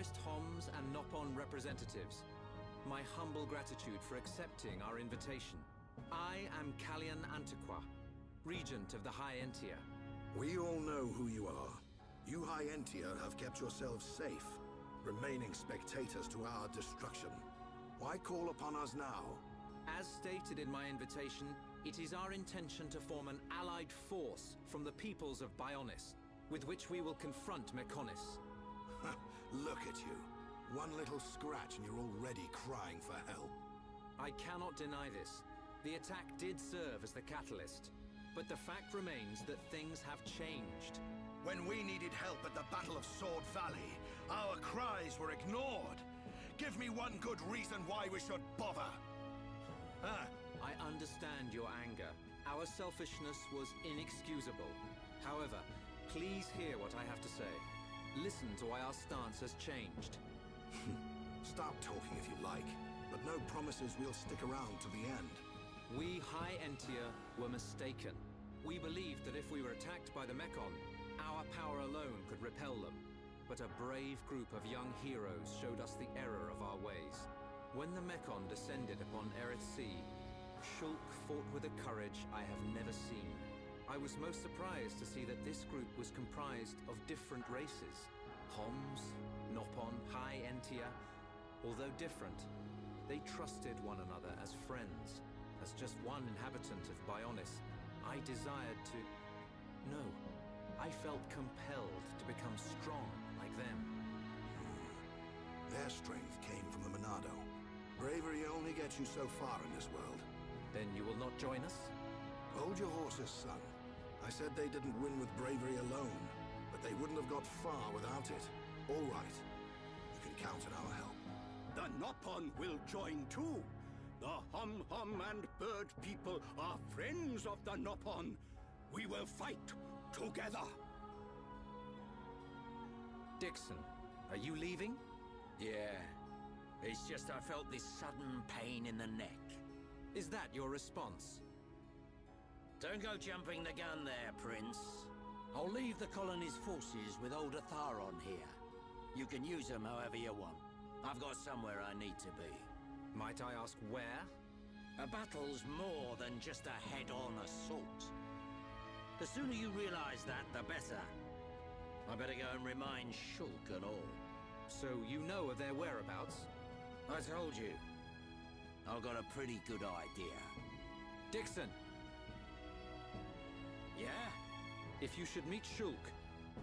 dearest Homs and Nopon representatives, my humble gratitude for accepting our invitation. I am Callian Antiqua, Regent of the High Entia. We all know who you are. You High Entia have kept yourselves safe, remaining spectators to our destruction. Why call upon us now? As stated in my invitation, it is our intention to form an allied force from the peoples of Bionis, with which we will confront Mechonis. Look at you. One little scratch and you're already crying for help. I cannot deny this. The attack did serve as the catalyst, but the fact remains that things have changed. When we needed help at the Battle of Sword Valley, our cries were ignored. Give me one good reason why we should bother. I understand your anger. Our selfishness was inexcusable. However, please hear what I have to say. Listen to why our stance has changed. Stop talking if you like, but no promises we'll stick around to the end. We High Entia were mistaken. We believed that if we were attacked by the Mechon, our power alone could repel them. But a brave group of young heroes showed us the error of our ways. When the Mechon descended upon Erith Sea, Shulk fought with a courage I have never seen. I was most surprised to see that this group was comprised of different races. Homs, Nopon, High Entia. Although different, they trusted one another as friends. As just one inhabitant of Bionis, I desired to... No, I felt compelled to become strong like them. Their strength came from the Monado. Bravery only gets you so far in this world. Then you will not join us? Hold your horses, son. I said they didn't win with bravery alone, but they wouldn't have got far without it. All right. You can count on our help. The Nopon will join too. The Hum-Hum and Bird people are friends of the Nopon. We will fight together. Dixon, are you leaving? Yeah. It's just I felt this sudden pain in the neck. Is that your response? Don't go jumping the gun there, Prince. I'll leave the colony's forces with old Atharon here. You can use them however you want. I've got somewhere I need to be. Might I ask where? A battle's more than just a head-on assault. The sooner you realize that, the better. I better go and remind Shulk and all. So you know of their whereabouts? I told you. I've got a pretty good idea. Dixon! Yeah? If you should meet Shulk...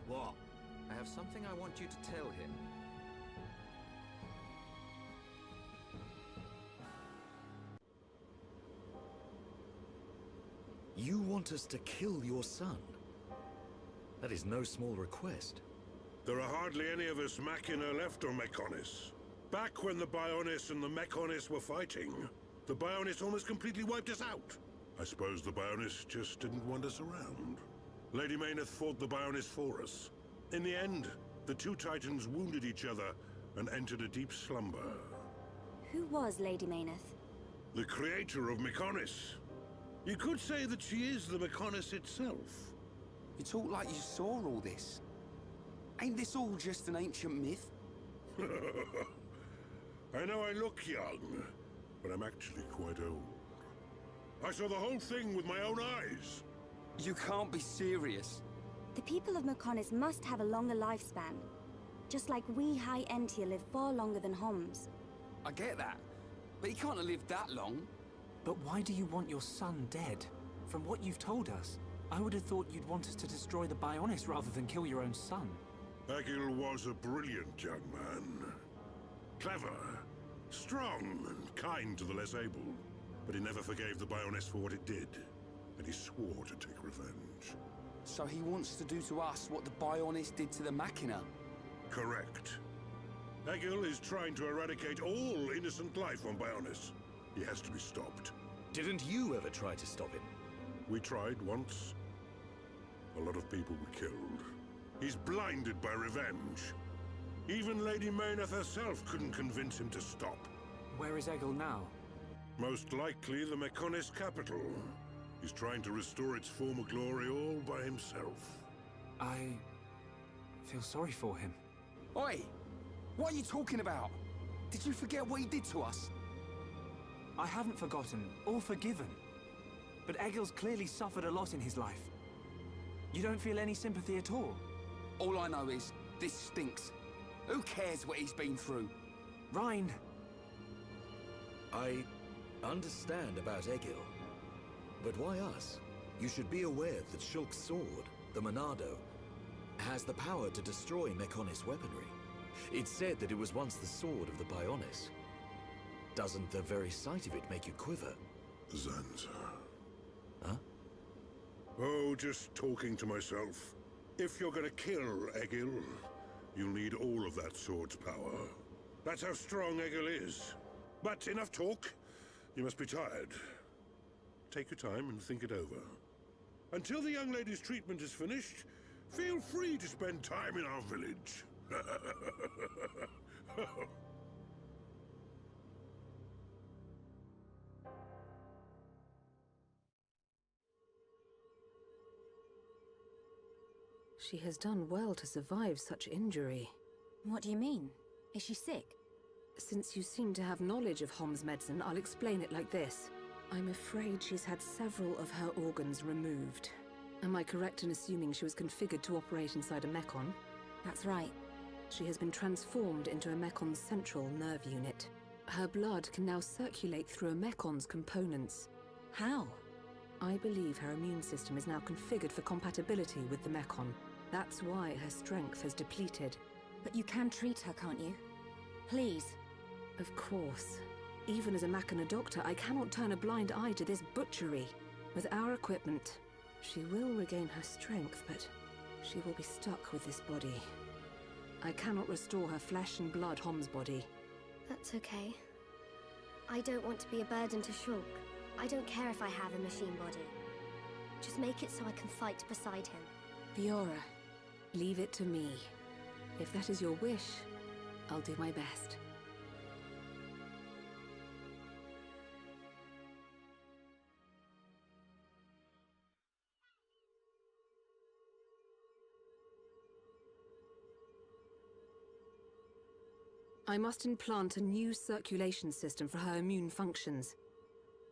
What? I have something I want you to tell him. You want us to kill your son? That is no small request. There are hardly any of us Machina left on Mechonis. Back when the Bionis and the Mechonis were fighting, the Bionis almost completely wiped us out. I suppose the Bionis just didn't want us around. Lady Mayneth fought the Bionis for us. In the end, the two Titans wounded each other and entered a deep slumber. Who was Lady Mayneth? The creator of Mechonis. You could say that she is the Mechonis itself. You talk like you saw all this. Ain't this all just an ancient myth? I know I look young, but I'm actually quite old. I saw the whole thing with my own eyes. You can't be serious. The people of Mechonis must have a longer lifespan. Just like we High Entia live far longer than Homs. I get that, but he can't have lived that long. But why do you want your son dead? From what you've told us, I would have thought you'd want us to destroy the Bionis rather than kill your own son. Agil was a brilliant young man. Clever, strong, and kind to the less able. But he never forgave the Bionis for what it did, and he swore to take revenge. So he wants to do to us what the Bionis did to the Machina? Correct. Agil is trying to eradicate all innocent life on Bionis. He has to be stopped. Didn't you ever try to stop him? We tried once. A lot of people were killed. He's blinded by revenge. Even Lady Mayneth herself couldn't convince him to stop. Where is Egil now? Most likely the Mechonis capital. He's trying to restore its former glory all by himself. I feel sorry for him. Oi! What are you talking about? Did you forget what he did to us? I haven't forgotten or forgiven. But Egil's clearly suffered a lot in his life. You don't feel any sympathy at all? All I know is, this stinks. Who cares what he's been through? Rhine! I understand about Egil. But why us? You should be aware that Shulk's sword, the Monado, has the power to destroy Mechonis weaponry. It's said that it was once the sword of the Bionis. Doesn't the very sight of it make you quiver? Zanza. Huh? Oh, just talking to myself. If you're gonna kill Egil, you'll need all of that sword's power. That's how strong Egil is. But enough talk. You must be tired. Take your time and think it over. Until the young lady's treatment is finished, feel free to spend time in our village. She has done well to survive such injury. What do you mean? Is she sick? Since you seem to have knowledge of Hom's medicine, I'll explain it like this. I'm afraid she's had several of her organs removed. Am I correct in assuming she was configured to operate inside a Mechon? That's right. She has been transformed into a Mecon's central nerve unit. Her blood can now circulate through a Mecon's components. How? I believe her immune system is now configured for compatibility with the Mechon. That's why her strength has depleted. But you can treat her, can't you? Please. Of course. Even as a Machina doctor, I cannot turn a blind eye to this butchery. With our equipment, she will regain her strength, but she will be stuck with this body. I cannot restore her flesh and blood Hom's body. That's okay. I don't want to be a burden to Shulk. I don't care if I have a machine body. Just make it so I can fight beside him. Fiora, leave it to me. If that is your wish, I'll do my best. I must implant a new circulation system for her immune functions.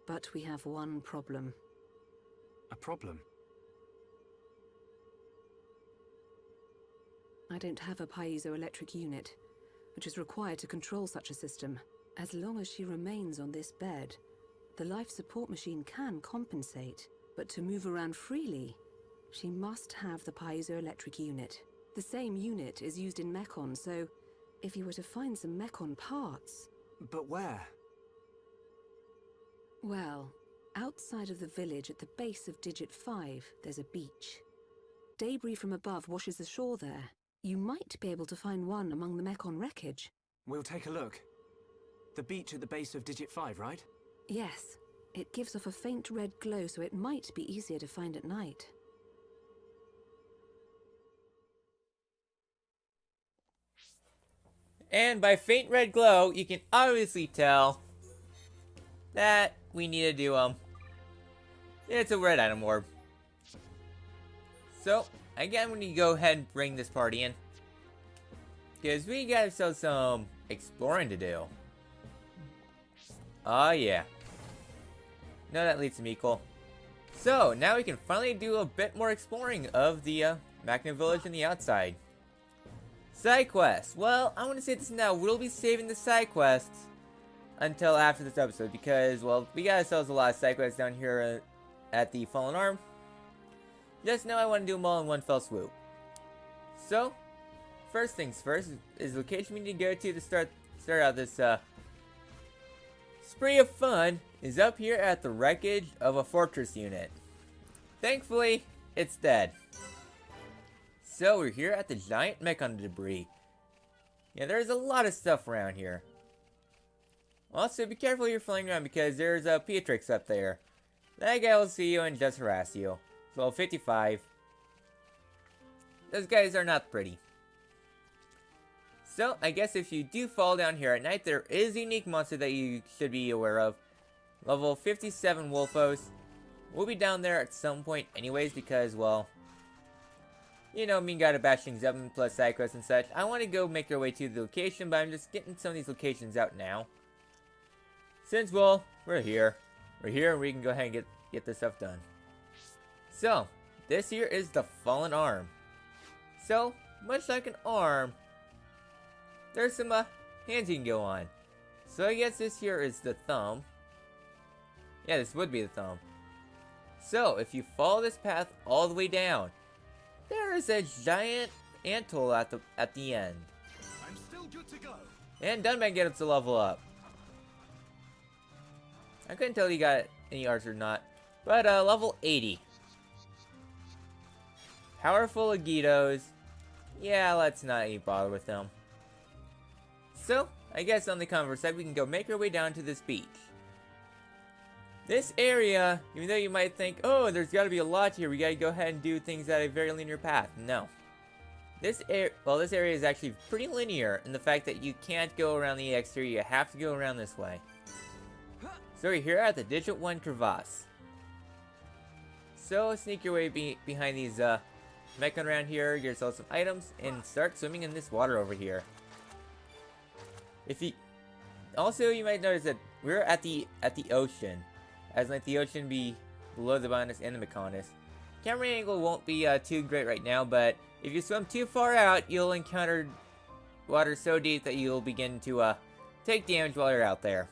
But we have one problem. A problem? I don't have a piezoelectric unit, which is required to control such a system. As long as she remains on this bed, the life support machine can compensate. But to move around freely, she must have the piezoelectric unit. The same unit is used in Mechon, so if you were to find some Mechon parts... But where? Well, outside of the village at the base of Digit 5, there's a beach. Debris from above washes ashore there. You might be able to find one among the Mechon wreckage. We'll take a look. The beach at the base of Digit 5, right? Yes. It gives off a faint red glow, so it might be easier to find at night. And by faint red glow, you can obviously tell that we need to do, it's a red item orb. So, again, we need to go ahead and bring this party in. Because we got ourselves some exploring to do. Oh, yeah. No, that leads to Mikkel. So, now we can finally do a bit more exploring of the Machina village and the outside. Side quests. Well, I want to say this now. We'll be saving the side quests until after this episode because, well, we got ourselves a lot of side quests down here at the Fallen Arm. Just know I want to do them all in one fell swoop. So, first things first is the location we need to go to start out this spree of fun is up here at the wreckage of a fortress unit. Thankfully, it's dead. So we're here at the giant Mechon debris. Yeah, there's a lot of stuff around here. Also, be careful you're flying around because there's a Piezoelectric up there. That guy will see you and just harass you. Level 55. Those guys are not pretty. So, I guess if you do fall down here at night, there is a unique monster that you should be aware of. Level 57 Wolfos. We'll be down there at some point anyways because, well, you know, me gotta bash things up and plus side quests and such. I want to go make our way to the location, but I'm just getting some of these locations out now. Since, well, we're here. We're here and we can go ahead and get this stuff done. So, this here is the fallen arm. So, much like an arm, there's some hands you can go on. So I guess this here is the thumb. Yeah, this would be the thumb. So, if you follow this path all the way down, there is a giant anthill at the end. I'm still good to go. And Dunban gets to level up. I couldn't tell if he got any arts or not. But level 80. Powerful Agitos. Yeah, let's not even bother with them. So, I guess on the converse side, we can go make our way down to this beach. This area, even though you might think, oh, there's got to be a lot here, we got to go ahead and do things at a very linear path. No. This area is actually pretty linear in the fact that you can't go around the exterior, you have to go around this way. So we're here at the Digit 1 crevasse. So sneak your way behind these mechon around here, get yourself some items, and start swimming in this water over here. Also, you might notice that we're at the ocean, as like the ocean be below the Bionis and the Mechonis. Camera angle won't be too great right now, but if you swim too far out, you'll encounter water so deep that you'll begin to take damage while you're out there.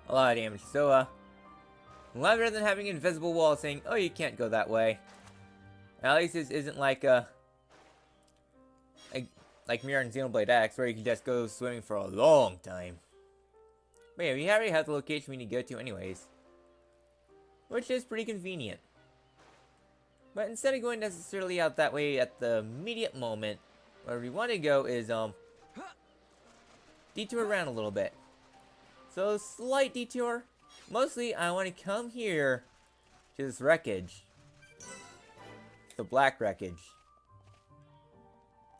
A lot of damage. So, a lot better than having an invisible wall saying, "Oh, you can't go that way." At least this isn't like Mirror and Xenoblade X, where you can just go swimming for a long time. But yeah, we already have the location we need to go to anyways. Which is pretty convenient. But instead of going necessarily out that way at the immediate moment, where we want to go is, detour around a little bit. So, slight detour. Mostly, I want to come here to this wreckage. The black wreckage.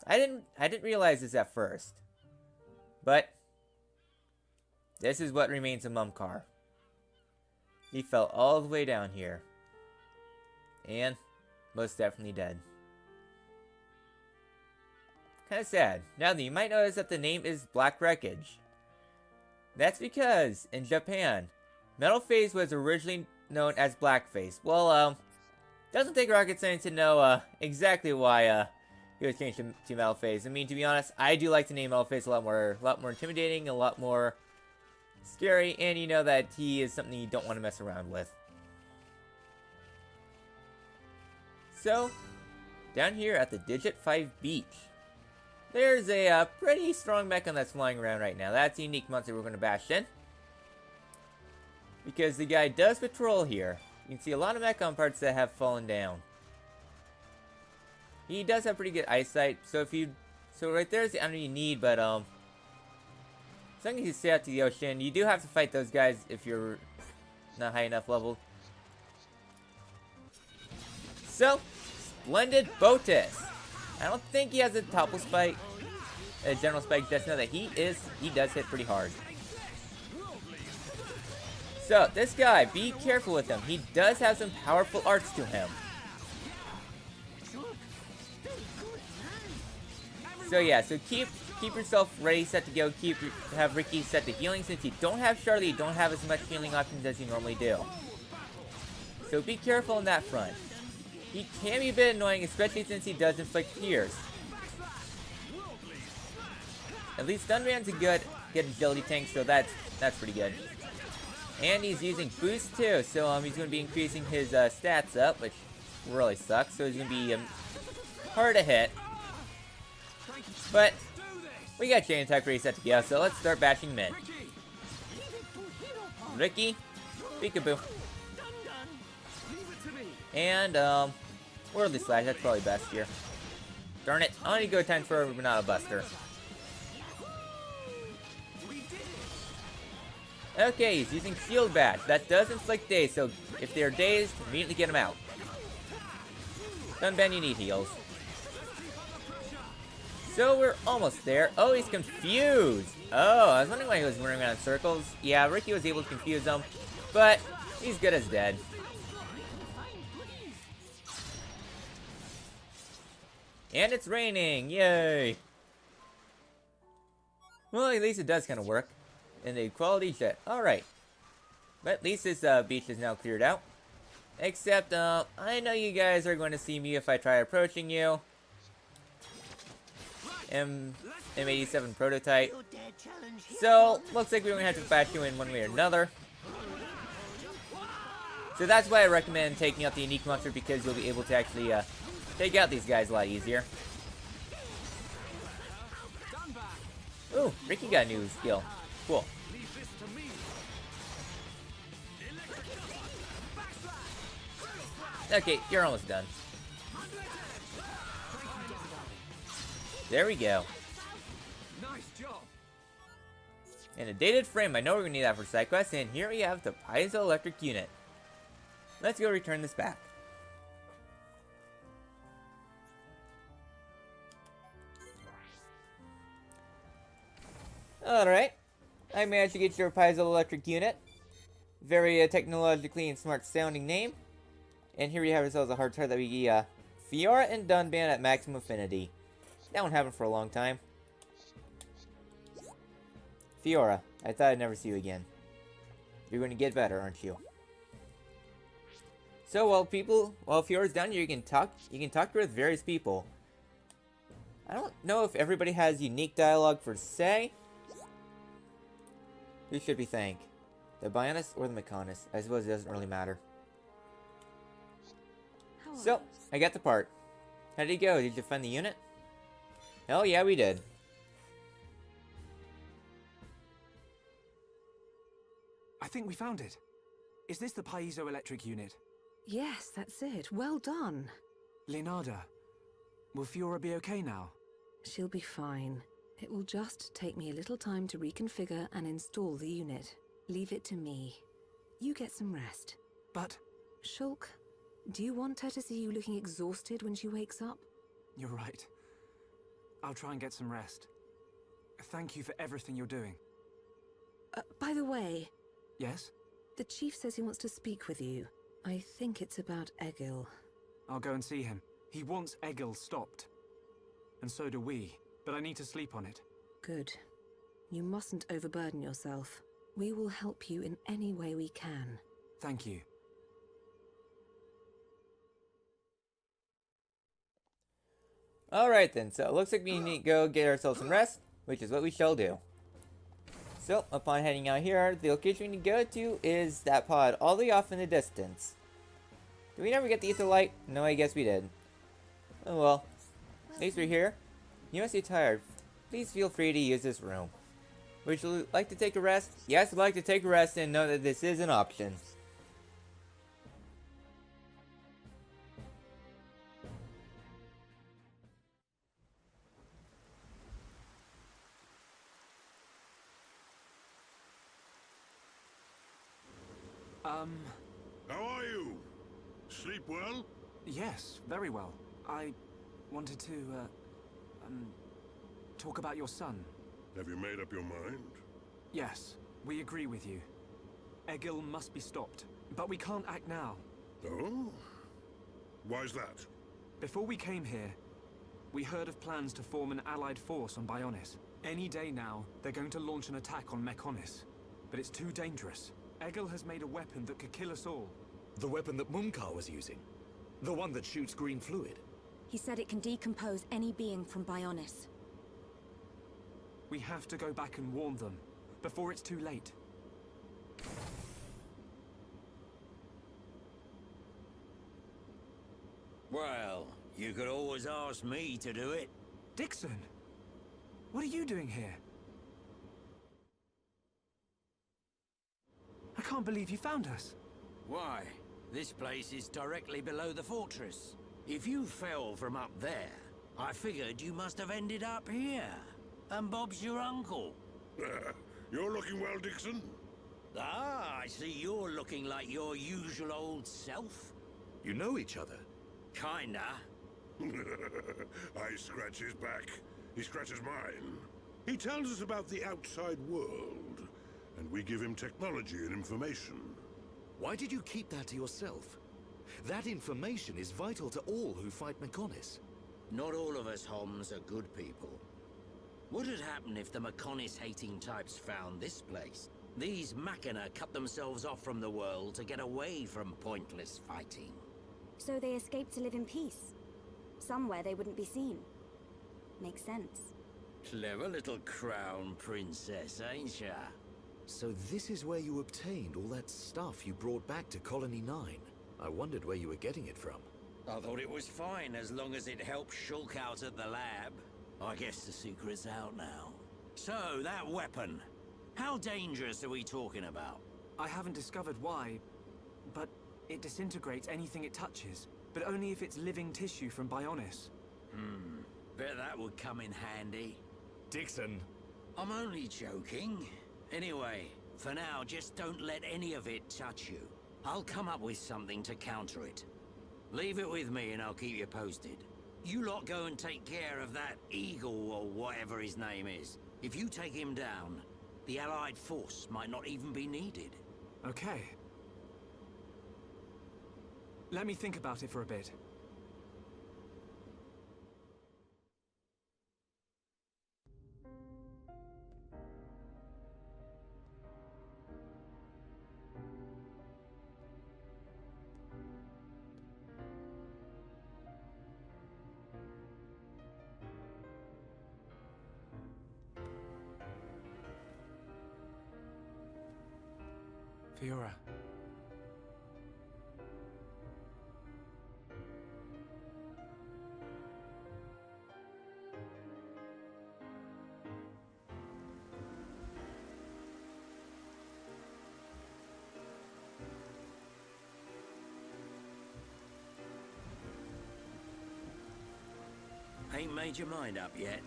I didn't realize this at first. But this is what remains of Mumcar. He fell all the way down here. And most definitely dead. Kinda sad. Now you might notice that the name is Black Wreckage. That's because in Japan, Metal Phase was originally known as Blackface. Well, doesn't take rocket science to know exactly why he was changed to Metal Phase. I mean, to be honest, I do like the name Metal Phase a lot more intimidating, a lot more scary, and you know that he is something you don't want to mess around with. So, down here at the Digit 5 beach, there's a pretty strong mechon that's flying around right now. That's a unique monster we're going to bash in. Because the guy does patrol here. You can see a lot of mechon parts that have fallen down. He does have pretty good eyesight, so right there's the enemy you need, but as long as you stay out to the ocean, you do have to fight those guys if you're not high enough level. So, Splendid Botus. I don't think he has a topple spike, a general spike, just know that he does hit pretty hard. So, this guy, be careful with him. He does have some powerful arts to him. So yeah, so keep yourself ready, set to go. Have Ricky set to healing. Since you don't have Charlie, you don't have as much healing options as you normally do. So be careful on that front. He can be a bit annoying, especially since he does inflict tears. At least Dunman's a good agility tank, so that's pretty good. And he's using boost too, so he's going to be increasing his stats up, which really sucks. So he's going to be hard to hit. But we got chain attack ready set to go, so let's start bashing mid. Ricky, peekaboo. And Worldly Slash, that's probably best here. Darn it, I need to go time for a Banana Buster. Okay, he's using Shield Bash. That does inflict daze, so if they're dazed, immediately get him out. Dunban, you need heals. So we're almost there. Oh, he's confused. Oh, I was wondering why he was running around in circles. Yeah, Ricky was able to confuse him, but he's good as dead. And it's raining! Yay! Well, at least it does kind of work. And the quality jet. Alright. But at least this beach is now cleared out. Except, I know you guys are going to see me if I try approaching you. M87 prototype. So, looks like we're going to have to bash you in one way or another. So that's why I recommend taking out the unique monster, because you'll be able to actually, take out these guys a lot easier. Ooh, Ricky got a new skill. Cool. Okay, you're almost done. There we go. Nice job. And a dated frame. I know we're going to need that for side quests. And here we have the Piezoelectric unit. Let's go return this back. Alright. I managed to get your Piezoelectric unit. Very technologically and smart sounding name. And here we have ourselves a hard target that we Fiora and Dunban at maximum affinity. That won't happen for a long time. Fiora, I thought I'd never see you again. You're going to get better, aren't you? So while Fiora's down here, you can talk to her with various people. I don't know if everybody has unique dialogue per se. Who should we thank? The Bionis or the Mechonis? I suppose it doesn't really matter. So, I got the part. How did it go? Did you find the unit? Hell yeah, we did. I think we found it. Is this the Piezoelectric unit? Yes, that's it. Well done. Leonardo, will Fiora be okay now? She'll be fine. It will just take me a little time to reconfigure and install the unit. Leave it to me. You get some rest. But... Shulk, do you want her to see you looking exhausted when she wakes up? You're right. I'll try and get some rest. Thank you for everything you're doing. By the way... Yes? The chief says he wants to speak with you. I think it's about Egil. I'll go and see him. He wants Egil stopped. And so do we. But I need to sleep on it. Good. You mustn't overburden yourself. We will help you in any way we can. Thank you. Alright then, so it looks like we need to go get ourselves some rest, which is what we shall do. So, upon heading out here, the location we need to go to is that pod all the way off in the distance. Did we never get the ether light? No, I guess we did. Oh well. At least we're here. You must be tired. Please feel free to use this room. Would you like to take a rest? Yes, I'd like to take a rest and know that this is an option. How are you? Sleep well? Yes, very well. I wanted to, talk about your son. Have you made up your mind? Yes, we agree with you. Egil must be stopped, but we can't act now. Oh? Why's that? Before we came here, we heard of plans to form an allied force on Bionis. Any day now, they're going to launch an attack on Mechonis. But it's too dangerous. Egil has made a weapon that could kill us all. The weapon that Mumkar was using? The one that shoots green fluid? He said it can decompose any being from Bionis. We have to go back and warn them, before it's too late. Well, you could always ask me to do it. Dixon! What are you doing here? I can't believe you found us. Why? This place is directly below the fortress. If you fell from up there, I figured you must have ended up here. And Bob's your uncle. You're looking well, Dixon. Ah, I see you're looking like your usual old self. You know each other? Kinda. I scratch his back. He scratches mine. He tells us about the outside world, and we give him technology and information. Why did you keep that to yourself? That information is vital to all who fight Mechonis. Not all of us Homs are good people. What'd happen if the Mechonis-hating types found this place? These Machina cut themselves off from the world to get away from pointless fighting. So they escaped to live in peace. Somewhere they wouldn't be seen. Makes sense. Clever little crown princess, ain't ya? So this is where you obtained all that stuff you brought back to Colony 9. I wondered where you were getting it from. I thought it was fine as long as it helped Shulk out at the lab. I guess the secret's out now. So, that weapon. How dangerous are we talking about? I haven't discovered why, but it disintegrates anything it touches, but only if it's living tissue from Bionis. Bet that would come in handy. Dixon! I'm only joking. Anyway, for now, just don't let any of it touch you. I'll come up with something to counter it. Leave it with me and I'll keep you posted. You lot go and take care of that Eagle or whatever his name is. If you take him down, the Allied force might not even be needed. Okay. Let me think about it for a bit. Fiora. Ain't made your mind up yet?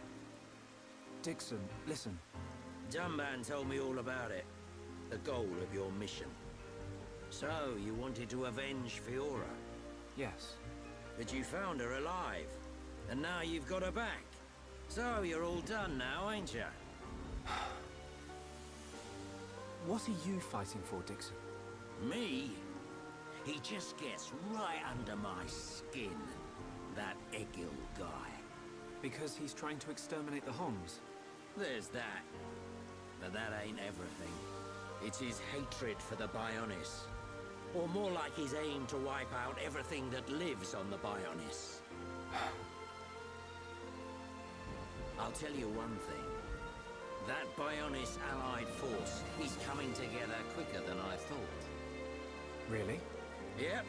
Dixon, listen. Dunban told me all about it. The goal of your mission. So, you wanted to avenge Fiora? Yes. But you found her alive. And now you've got her back. So, you're all done now, ain't ya? What are you fighting for, Dixon? Me? He just gets right under my skin. That Egil guy. Because he's trying to exterminate the Homs? There's that. But that ain't everything. It's his hatred for the Bionis. Or more like his aim to wipe out everything that lives on the Bionis. I'll tell you one thing. That Bionis allied force is coming together quicker than I thought. Really? Yep.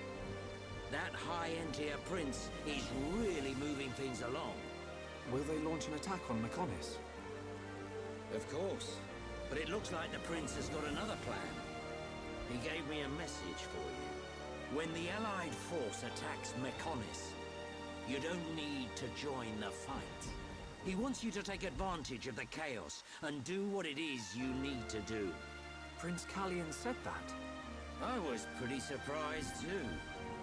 That High-Entier prince is really moving things along. Will they launch an attack on Mechonis? Of course. But it looks like the prince has got another plan. He gave me a message for you. When the Allied force attacks Mechonis, you don't need to join the fight. He wants you to take advantage of the chaos and do what it is you need to do. Prince Callian said that? I was pretty surprised too.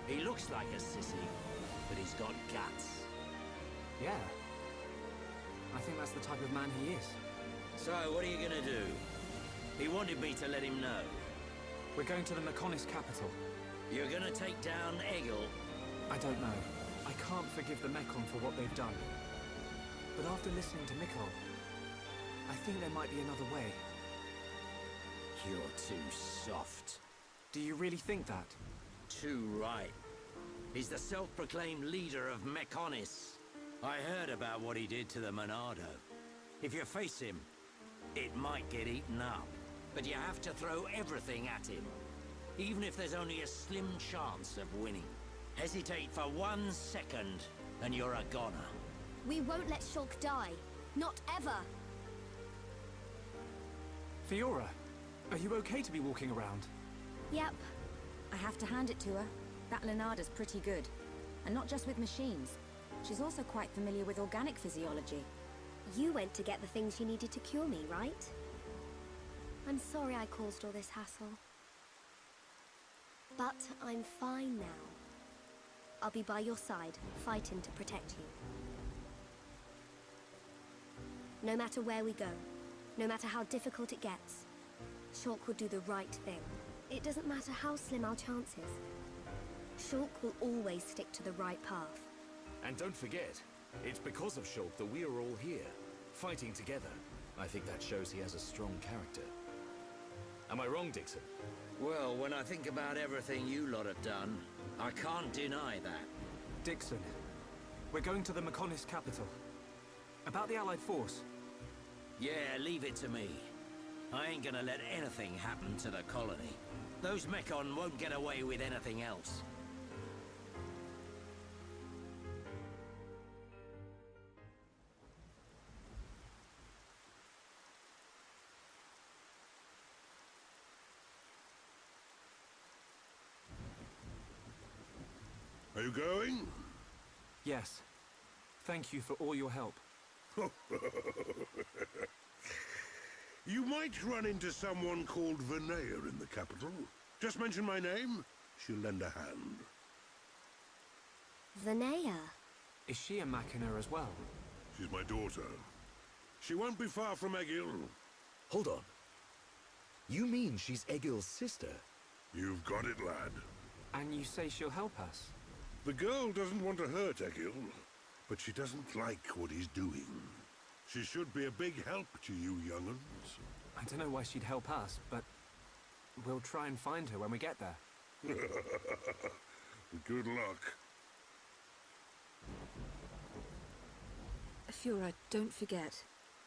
He looks like a sissy, but he's got guts. Yeah. I think that's the type of man he is. So, what are you gonna do? He wanted me to let him know. We're going to the Mechonis capital. You're gonna take down Egil? I don't know. I can't forgive the Mechon for what they've done. But after listening to Mikkel, I think there might be another way. You're too soft. Do you really think that? Too right. He's the self-proclaimed leader of Mechonis. I heard about what he did to the Monado. If you face him, it might get eaten up. But you have to throw everything at him. Even if there's only a slim chance of winning. Hesitate for 1 second, and you're a goner. We won't let Shulk die. Not ever. Fiora, are you okay to be walking around? Yep. I have to hand it to her. That Lenada's pretty good. And not just with machines. She's also quite familiar with organic physiology. You went to get the things you needed to cure me, right? I'm sorry I caused all this hassle. But I'm fine now. I'll be by your side, fighting to protect you. No matter where we go, no matter how difficult it gets, Shulk will do the right thing. It doesn't matter how slim our chances. Shulk will always stick to the right path. And don't forget, It's because of Shulk that we are all here, fighting together. I think that shows he has a strong character. Am I wrong, Dixon? Well, when I think about everything you lot have done, I can't deny that. Dixon, we're going to the Mechonis capital. About the Allied force. Yeah, leave it to me. I ain't gonna let anything happen to the colony. Those Mechon won't get away with anything else. Are you going? Yes. Thank you for all your help. You might run into someone called Vinaya in the capital. Just mention my name, she'll lend a hand. Vinaya? Is she a Machina as well? She's my daughter. She won't be far from Egil. Hold on. You mean she's Egil's sister? You've got it, lad. And you say she'll help us? The girl doesn't want to hurt Egil, but she doesn't like what he's doing. She should be a big help to you young'uns. I don't know why she'd help us, but we'll try and find her when we get there. Good luck. Fiora, don't forget.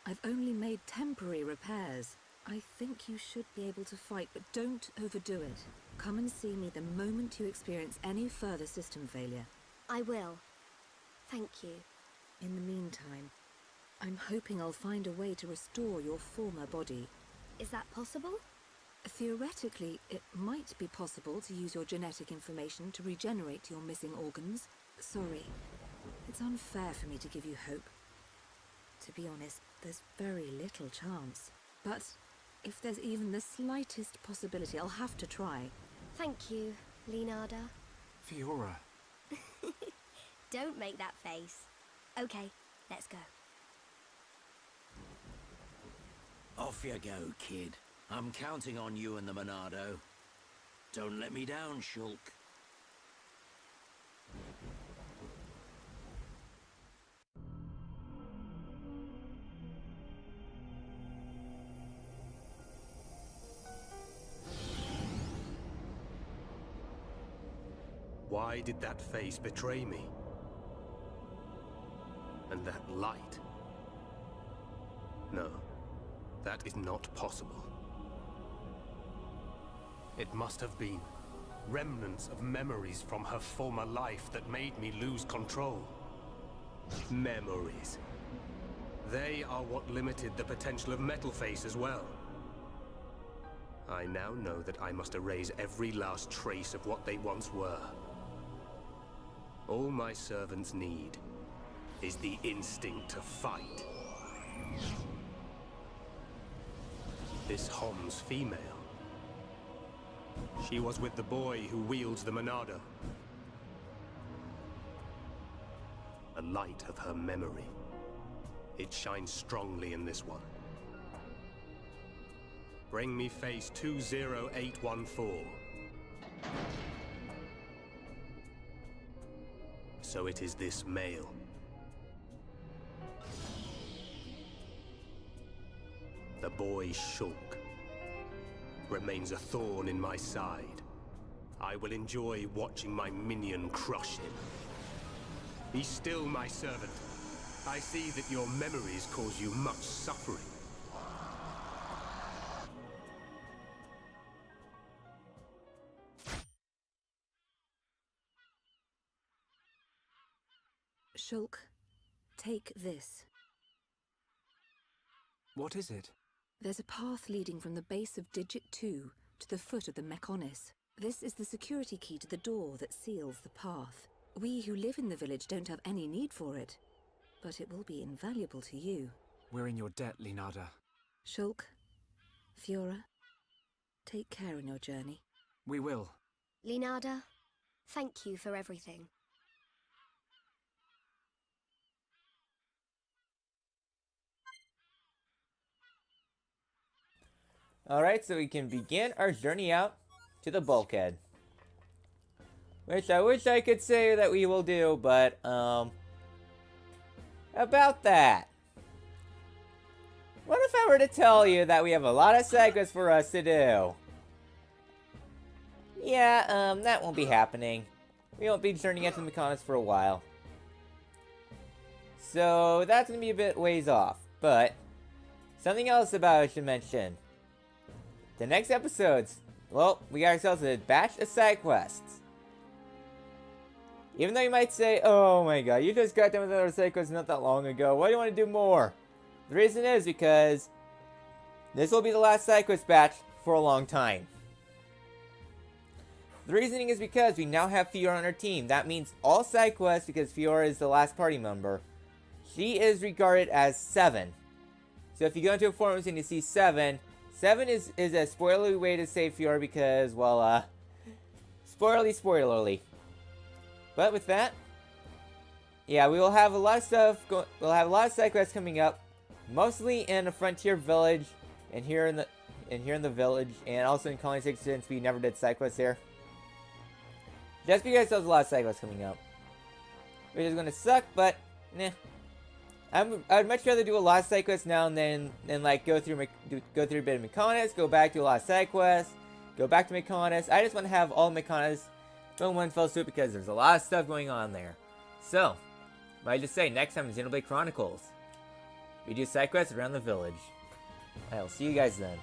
I've only made temporary repairs. I think you should be able to fight, but don't overdo it. Come and see me the moment you experience any further system failure. I will. Thank you. In the meantime, I'm hoping I'll find a way to restore your former body. Is that possible? Theoretically, it might be possible to use your genetic information to regenerate your missing organs. Sorry, it's unfair for me to give you hope. To be honest, there's very little chance. But if there's even the slightest possibility, I'll have to try. Thank you, Leonarda. Fiora. Don't make that face. Okay, let's go. Off you go, kid. I'm counting on you and the Monado. Don't let me down, Shulk. Why did that face betray me? And that light? No, that is not possible. It must have been remnants of memories from her former life that made me lose control. Memories. They are what limited the potential of Metalface as well. I now know that I must erase every last trace of what they once were. All my servants need is the instinct to fight. This Hom's female. She was with the boy who wields the Monado. A light of her memory. It shines strongly in this one. Bring me face 20814. So it is this male. The boy Shulk remains a thorn in my side. I will enjoy watching my minion crush him. Be still, my servant. I see that your memories cause you much suffering. Shulk, take this. What is it? There's a path leading from the base of Digit 2 to the foot of the Mechonis. This is the security key to the door that seals the path. We who live in the village don't have any need for it, but it will be invaluable to you. We're in your debt, Leonarda. Shulk, Fiora, take care in your journey. We will. Leonarda, thank you for everything. Alright, so we can begin our journey out to the bulkhead. Which I wish I could say that we will do, but, about that. What if I were to tell you that we have a lot of side quests for us to do? Yeah, that won't be happening. We won't be turning into Mechonis for a while. So, that's gonna be a bit ways off. But, something else about I should mention. The next episodes, well, we got ourselves a batch of side quests. Even though you might say, oh my god, you just got done with another side quest not that long ago. Why do you want to do more? The reason is because this will be the last side quest batch for a long time. The reasoning is because we now have Fiora on our team. That means all side quests, because Fiora is the last party member, she is regarded as 7. So if you go into a forums and you see 7, 7 is a spoilery way to say Fiora because, well, spoilerly. But with that, yeah, we will have a lot of stuff. We'll have a lot of side quests coming up, mostly in a frontier village, and here in the village, and also in Colony 6 since we never did side quests here. Just because there's a lot of side quests coming up, which is gonna suck, but nah. I'd much rather do a lot of side quests now and then than like go through a bit of Mechonis, go back to a lot of side quests, go back to Mechonis. I just want to have all Mechonis go in one fell swoop because there's a lot of stuff going on there. So, might just say next time in Xenoblade Chronicles, we do side quests around the village. I will see you guys then.